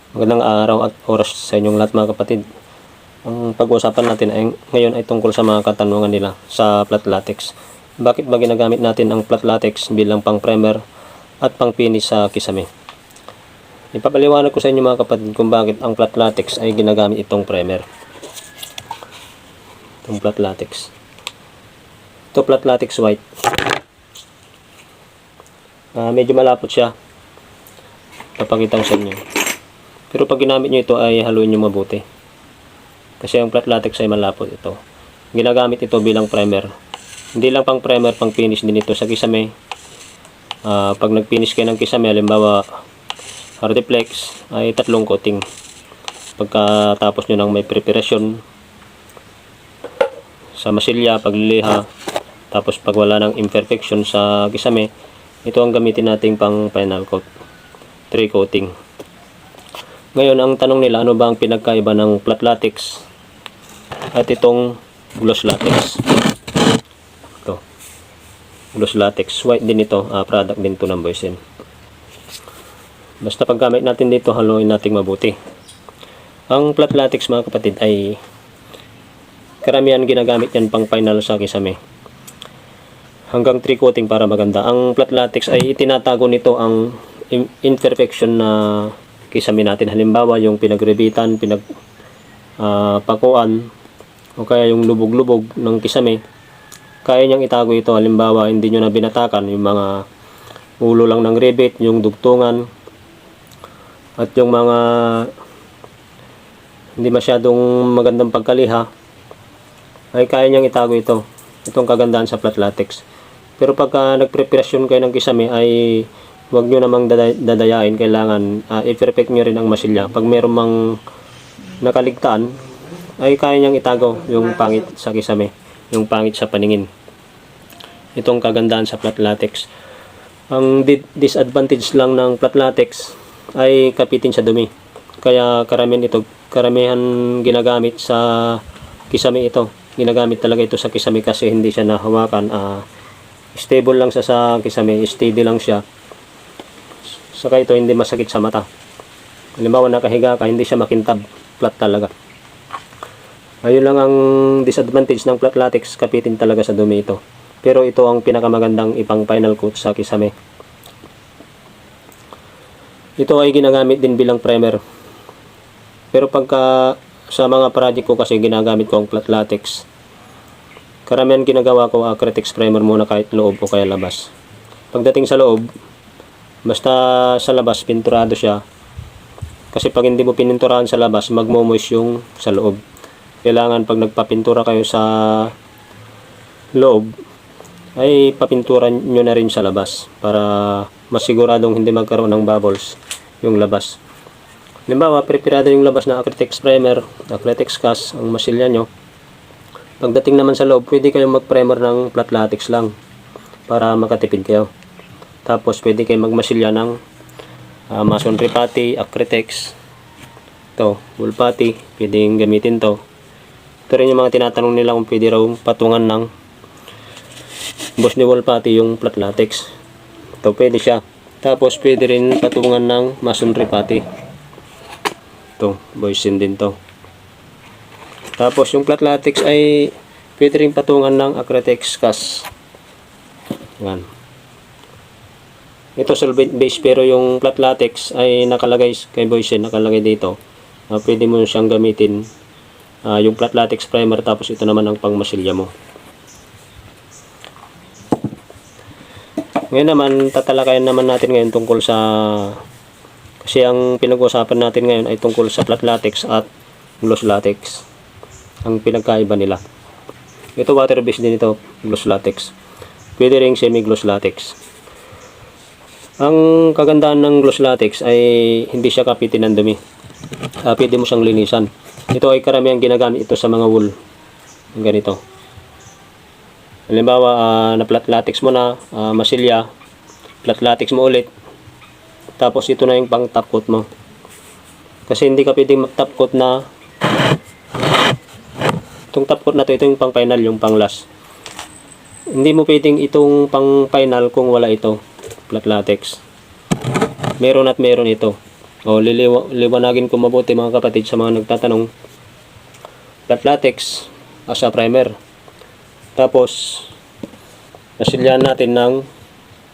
Magandang araw at oras sa inyong lahat mga kapatid. Ang pag-uusapan natin ay ngayon ay tungkol sa mga katanungan nila sa flat latex. Bakit ba ginagamit natin ang flat latex bilang pang primer at pang finish sa kisame? Ipapaliwanag ko sa inyo mga kapatid kung bakit ang flat latex ay ginagamit itong primer. Itong flat latex. Ito flat latex white. Medyo malapot siya. Papakita ko sa inyo. Pero pag ginamit nyo ito ay haluin nyo mabuti. Kasi ang flat latex ay malapot ito. Ginagamit ito bilang primer. Hindi lang pang primer, pang finish din ito sa kisame. Pag nag-finish kayo ng kisame, halimbawa Hardiplex, ay 3 coating. Pagkatapos nyo ng may preparation sa masilya, pagliliha, tapos pag wala ng imperfection sa kisame, ito ang gamitin nating pang final coat. 3 coating. Ngayon, ang tanong nila, ano ba ang pinagkaiba ng flat latex at itong gloss latex? Ito. Gloss latex. White din ito. Product din ito ng Boysen. Basta paggamit natin dito, haluin natin mabuti. Ang flat latex mga kapatid ay karamihan ginagamit yan pang final sa kisame. Hanggang 3 coating para maganda. Ang flat latex ay itinatago nito ang imperfection na kisame natin. Halimbawa yung pinagrebitan, pakuan, o kaya yung lubog-lubog ng kisame, kaya niyang itago ito. Halimbawa hindi nyo na binatakan yung mga ulo lang ng rebit, yung dugtungan, at yung mga hindi masyadong magandang pagkaliha, ay kaya niyang itago ito. Itong kagandahan sa flat latex. Pero pagka nagpreparasyon kayo ng kisame ay huwag nyo namang dadayain. Kailangan i-perfect nyo rin ang masilya. Pag meron mang nakaligtaan, ay kaya niyang itago yung pangit sa kisame, yung pangit sa paningin. Itong kagandahan sa flat latex. Ang disadvantage lang ng flat latex ay kapitin sa dumi. Kaya karamihan ginagamit sa kisame ito. Ginagamit talaga ito sa kisame kasi hindi siya nahawakan. Stable lang sa kisame, steady lang siya. Saka ito hindi masakit sa mata. Halimbawa nakahiga ka, hindi siya makintab. Flat talaga. Ayun lang ang disadvantage ng flat latex. Kapitin talaga sa dumi ito. Pero ito ang pinakamagandang ipang final coat sa kisame. Ito ay ginagamit din bilang primer. Pero pagka sa mga project ko kasi ginagamit ko ang flat latex, karamihan ginagawa ko acrylics primer muna kahit loob o kaya labas. Pagdating sa loob, basta sa labas pinturado siya. Kasi pag hindi mo pininturahan sa labas, magmo-moist yung sa loob. Kailangan pag nagpapintura kayo sa loob, ay papinturan nyo na rin sa labas para masiguradong hindi magkaroon ng bubbles yung labas. Halimbawa, preparado yung labas na acrylics primer, acrylics cast, ang masilya nyo. Pagdating naman sa loob, pwede kayong mag-primer ng flat latex lang para makatipid kayo. Tapos pwede kayo magmasilya ng masonry putty, acrylics, ito, wool putty, pwedeng gamitin to. Ito rin yung mga tinatanong nila kung pwede raw patungan ng boss ni wool putty yung flat latex. Ito pwede siya. Tapos pwede rin patungan ng masonry putty. Ito, Boysen din to. Tapos yung flat latex ay pwede rin patungan ng acrylics cast. Yan. Ito solvent base pero yung flat latex ay nakalagay kay Boysen, nakalagay dito. Pwede mo siyang gamitin yung flat latex primer, tapos ito naman ang pangmasilya mo. Ngayon naman, tatalakayan naman natin ngayon tungkol sa, kasi ang pinag-uusapan natin ngayon ay tungkol sa flat latex at gloss latex. Ang pinagkaiba nila. Ito water based din ito, gloss latex. Pwede ring semi-gloss latex. Ang kagandahan ng gloss latex ay hindi siya kapitin ng dumi. Pwede mo siyang linisan. Ito ay karamihan ginagamit ito sa mga wool. Ganito. Halimbawa, na flat latex mo na, masilya, flat latex mo ulit. Tapos ito na yung pang top coat mo. Kasi hindi ka pwedeng mag-top coat na itong top coat na ito yung pang final, yung pang last. Hindi mo pwedeng itong pang final kung wala ito, flat latex. Meron at meron ito. O liwanagin ko mabuti mga kapatid sa mga nagtatanong. Flat latex as a primer. Tapos nasilyan natin ng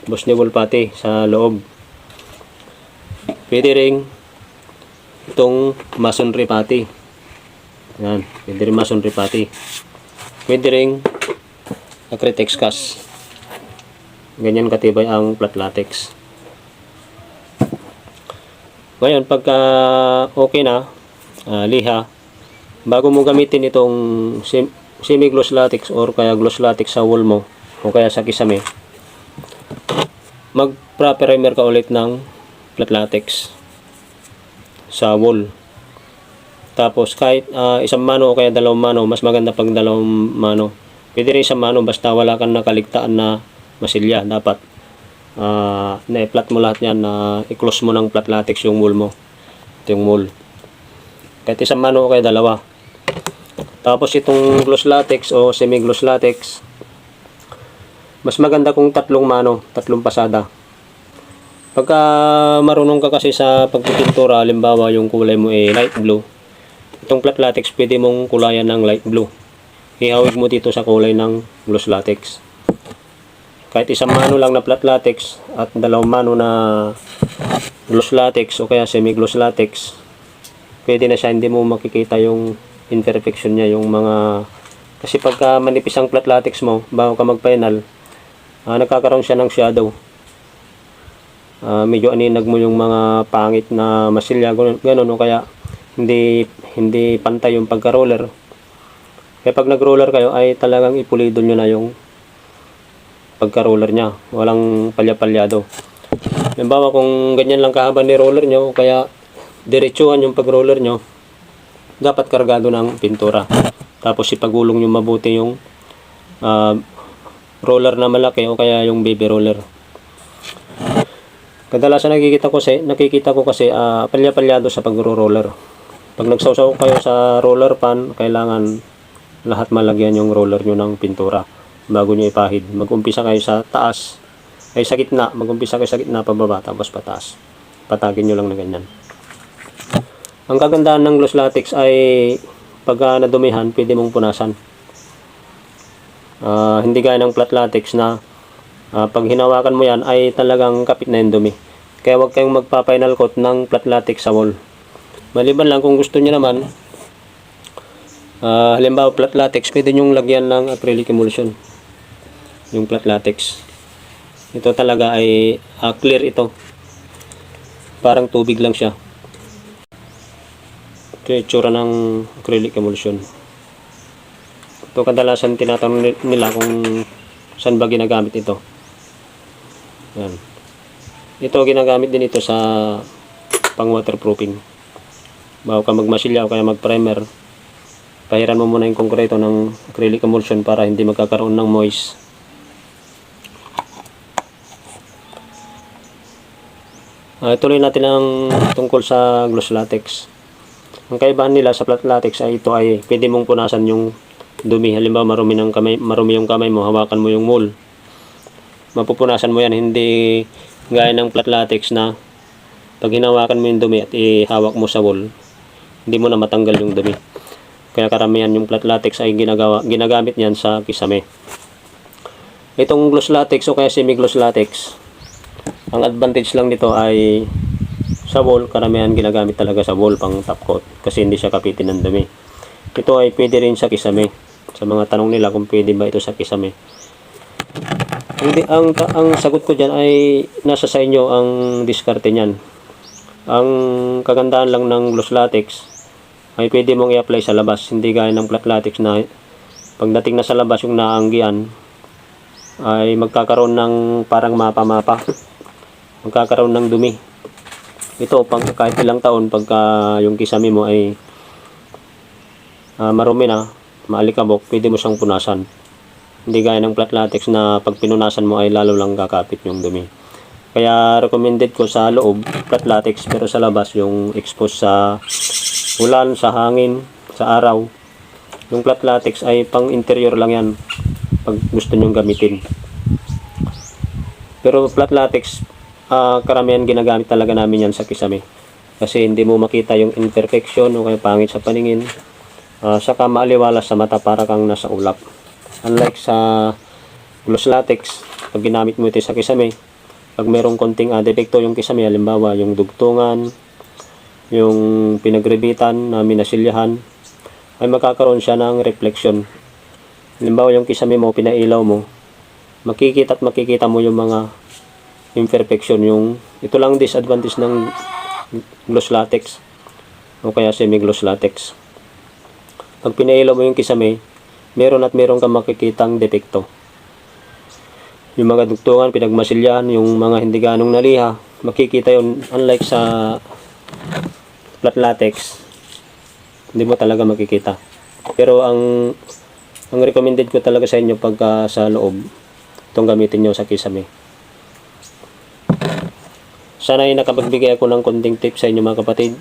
Bosnibol pati sa loob. Pwede ring itong masonry pati. Yan, pwede rin masonry pati. Pwede ring Acrytex cast. Ganyan katibay ang flat latex. Ngayon, pagka okay na, liha, bago mo gamitin itong semi-gloss latex or kaya gloss latex sa wall mo o kaya sa kisame, mag-primer ka ulit ng flat latex sa wall. Tapos kahit isang mano o kaya dalawang mano, mas maganda pag dalawang mano. Pwede rin isang mano basta wala kang nakaligtaan na masilya. Dapat na-flat mo lahat yan, i-close mo ng flat latex yung wall mo. Ito yung wall. Kahit isang mano o kaya dalawa. Tapos itong gloss latex o semi-gloss latex, mas maganda kung tatlong mano, tatlong pasada. Pagka marunong ka kasi sa pagpipintura, halimbawa yung kulay mo ay light blue, itong flat latex pwede mong kulayan ng light blue. Ihawig mo dito sa kulay ng gloss latex. Kahit isang mano lang na flat latex at dalawang mano na gloss latex o kaya semi-gloss latex, pwede na siya, hindi mo makikita yung imperfection niya, yung mga, kasi pagka manipis ang flat latex mo bago ka mag-final, nagkakaroon siya ng shadow. Medyo aninag mo yung mga pangit na masilya, ganun o kaya hindi pantay yung pagka-roller. Kaya pag nag-roller kayo ay talagang ipulido nyo na yung pagka-roller nya, walang palya-palyado. Halimbawa kung ganyan lang kahaba ni roller nyo o kaya diretsuhan yung pag-roller nyo, dapat kargado ng pintura. Tapos ipagulong nyo mabuti yung roller na malaki o kaya yung baby roller. Kadalasan nakikita ko kasi palya-palyado sa pagro-roller. Pag nagsawsaw kayo sa roller pan, kailangan lahat malagyan yung roller nyo ng pintura bago nyo ipahid. Mag-umpisa kayo sa taas, ay sa gitna, mag-umpisa kayo sa gitna pababa, tapos pataas. Patagin nyo lang na ganyan. Ang kagandahan ng gloss latex ay pag nadumihan, pwede mong punasan. Hindi gaya ng flat latex na pag hinawakan mo yan ay talagang kapit na yung dumi. Kaya huwag kayong magpa-final coat ng flat latex sa wall. Maliban lang kung gusto niyo naman, halimbawa flat latex, pwede nyong lagyan ng acrylic emulsion yung flat latex. Ito talaga ay clear ito, parang tubig lang siya. Ito yung itsura ng acrylic emulsion. Ito kadalasan tinatanong nila kung saan ba ginagamit ito. Yan. Ito ginagamit din ito sa pang waterproofing. Bago ka magmasilya o kaya mag-primer, pahiran mo muna yung konkreto ng acrylic emulsion para hindi magkakaroon ng moist. Tuloy natin ang tungkol sa gloss latex. Ang kaibahan nila sa flat latex ay ito ay pwede mong punasan yung dumi. Halimbawa marumi yung kamay mo, hawakan mo yung mold, mapupunasan mo yan. Hindi gaya ng flat latex na pag hinawakan mo yung dumi at ihawak mo sa wall, hindi mo na matanggal yung dumi. Kaya karamihan yung flat latex ay ginagamit niyan sa kisame. Itong gloss latex o kaya semi-gloss latex, ang advantage lang nito ay sa wall, karamihan ginagamit talaga sa wall pang top coat kasi hindi siya kapitin ng dumi. Ito ay pwede rin sa kisame. Sa mga tanong nila kung pwede ba ito sa kisame, ang sagot ko dyan ay nasa sa inyo ang diskarte nyan. Ang kagandahan lang ng gloss latex ay pwede mong i-apply sa labas, hindi gaya ng flat latex na pagdating na sa labas yung naanggian ay magkakaroon ng parang mapa-mapa, magkakaroon ng dumi. Ito pang kahit ilang taon pagka yung kisame mo ay marumi na, maalikabok, pwede mo siyang punasan. Hindi gaya ng flat latex na pag pinunasan mo ay lalo lang kakapit yung dumi. Kaya recommended ko sa loob flat latex, pero sa labas yung expose sa ulan, sa hangin, sa araw. Yung flat latex ay pang interior lang yan pag gusto nyong gamitin. Pero flat latex, karamihan ginagamit talaga namin yan sa kisame. kasi hindi mo makita yung imperfection o kaya pangit sa paningin. Saka maaliwalas sa mata para kang nasa ulap. Unlike sa gloss latex, pag ginamit mo ito sa kisame, pag merong konting depekto yung kisame, halimbawa yung dugtungan, yung pinagrebitan na minasilyahan, ay magkakaroon siya ng reflection. Halimbawa yung kisame mo, pinailaw mo, makikita mo yung mga imperfection. Ito lang disadvantage ng gloss latex o kaya semi-gloss latex. Pag pinailaw mo yung kisame, meron kang makikitang depekto. Yung mga dugtungan, pinagmasilyahan, yung mga hindi ganong naliha, makikita yun. Unlike sa flat latex, hindi mo talaga makikita. Pero ang recommended ko talaga sa inyo pagka sa loob, itong gamitin nyo sa kisame. Sana ay nakapagbigay ako ng konting tips sa inyo mga kapatid.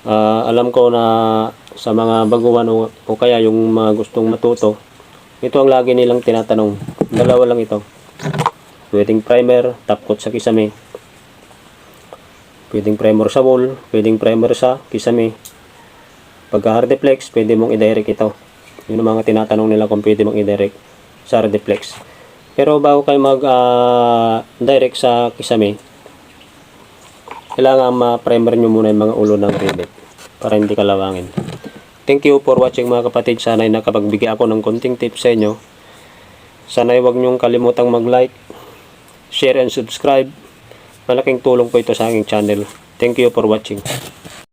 Alam ko na sa mga baguhan o kaya yung mga gustong matuto, ito ang lagi nilang tinatanong. Dalawa lang ito. Pwedeng primer, top coat sa kisame. Pwedeng primer sa wall, pwedeng primer sa kisame. Pagka hardiplex, pwede mong i-direct ito. Yun ang mga tinatanong nila kung pwede mong i-direct sa hardiplex. Pero bago kayo mag-direct sa kisame, kailangan ma-primer nyo muna yung mga ulo ng rivet para hindi kalawangin. Thank you for watching mga kapatid. Sana ay nakapagbigay ako ng konting tips sa inyo. Sana ay huwag nyong kalimutang mag-like, share and subscribe. Malaking tulong po ito sa aking channel. Thank you for watching.